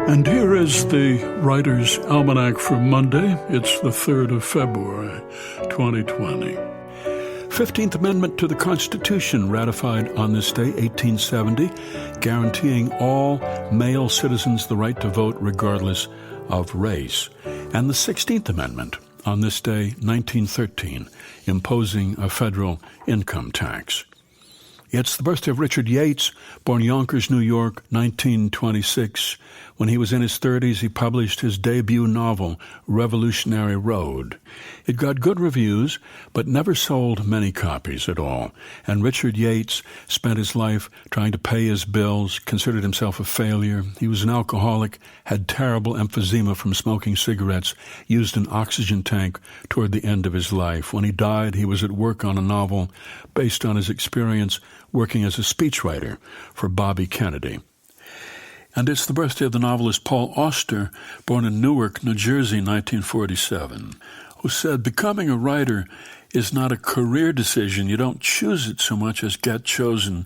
And here is the Writer's Almanac for Monday. It's the 3rd of February, 2020. 15th Amendment to the Constitution, ratified on this day, 1870, guaranteeing all male citizens the right to vote regardless of race. And the 16th Amendment, on this day, 1913, imposing a federal income tax. It's the birthday of Richard Yates, born Yonkers, New York, 1926. When he was in his 30s, he published his debut novel, Revolutionary Road. It got good reviews, but never sold many copies at all. And Richard Yates spent his life trying to pay his bills, considered himself a failure. He was an alcoholic, had terrible emphysema from smoking cigarettes, used an oxygen tank toward the end of his life. When he died, he was at work on a novel based on his experience working as a speechwriter for Bobby Kennedy. And it's the birthday of the novelist Paul Auster, born in Newark, New Jersey, 1947, who said, "Becoming a writer is not a career decision. You don't choose it so much as get chosen.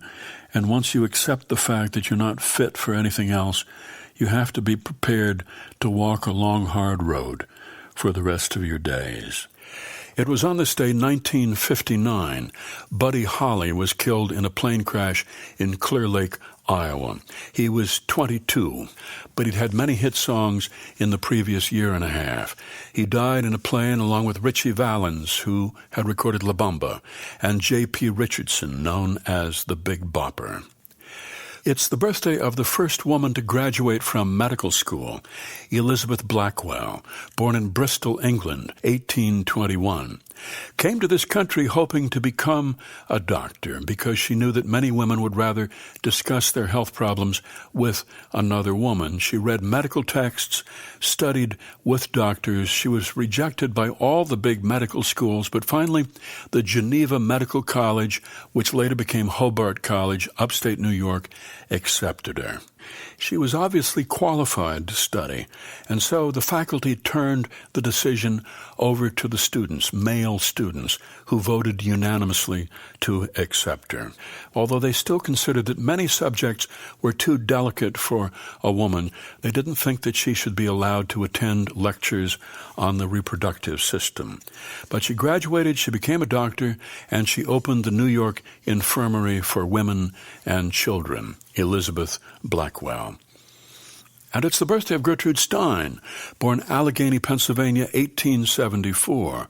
And once you accept the fact that you're not fit for anything else, you have to be prepared to walk a long, hard road for the rest of your days." It was on this day, 1959, Buddy Holly was killed in a plane crash in Clear Lake, Iowa. He was 22, but he'd had many hit songs in the previous year and a half. He died in a plane along with Ritchie Valens, who had recorded La Bamba, and J.P. Richardson, known as the Big Bopper. It's the birthday of the first woman to graduate from medical school, Elizabeth Blackwell, born in Bristol, England, 1821. Came to this country hoping to become a doctor because she knew that many women would rather discuss their health problems with another woman. She read medical texts, studied with doctors. She was rejected by all the big medical schools, but finally the Geneva Medical College, which later became Hobart College, upstate New York, accepted her. She was obviously qualified to study, and so the faculty turned the decision over to the students, male students, who voted unanimously to accept her. Although they still considered that many subjects were too delicate for a woman, they didn't think that she should be allowed to attend lectures on the reproductive system. But she graduated, she became a doctor, and she opened the New York Infirmary for Women and Children, Elizabeth Blackwell. And it's the birthday of Gertrude Stein, born Allegheny, Pennsylvania, 1874.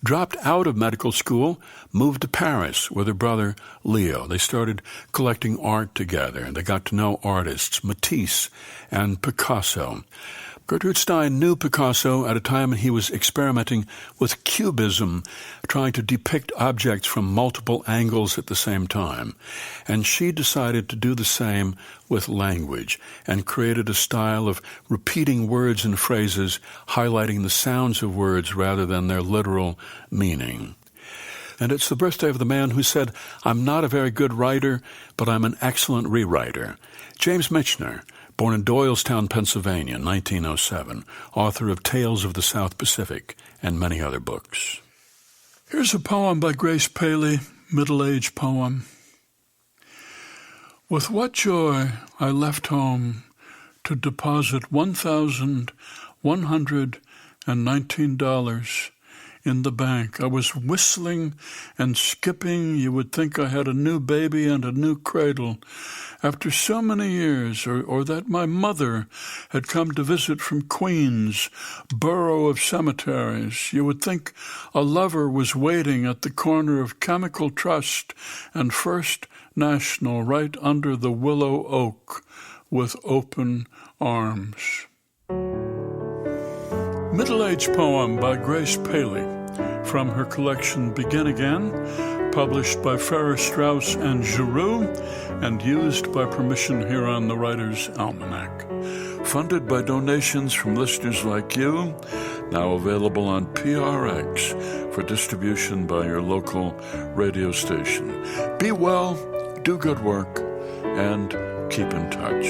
Dropped out of medical school, moved to Paris with her brother Leo. They started collecting art together. They got to know artists, Matisse and Picasso. Gertrude Stein knew Picasso at a time when he was experimenting with cubism, trying to depict objects from multiple angles at the same time. And she decided to do the same with language and created a style of repeating words and phrases, highlighting the sounds of words rather than their literal meaning. And it's the birthday of the man who said, "I'm not a very good writer, but I'm an excellent rewriter." James Michener, born in Doylestown, Pennsylvania, 1907, author of Tales of the South Pacific and many other books. Here's a poem by Grace Paley, middle-age poem. With what joy I left home to deposit $1,119 in the bank. I was whistling and skipping. You would think I had a new baby and a new cradle. After so many years, or that my mother had come to visit from Queens, borough of cemeteries, you would think a lover was waiting at the corner of Chemical Trust and First National right under the willow oak with open arms. Middle-Age Poem by Grace Paley from her collection Begin Again, published by Farrar, Straus and Giroux, and used by permission here on the Writer's Almanac. Funded by donations from listeners like you, now available on PRX for distribution by your local radio station. Be well, do good work, and keep in touch.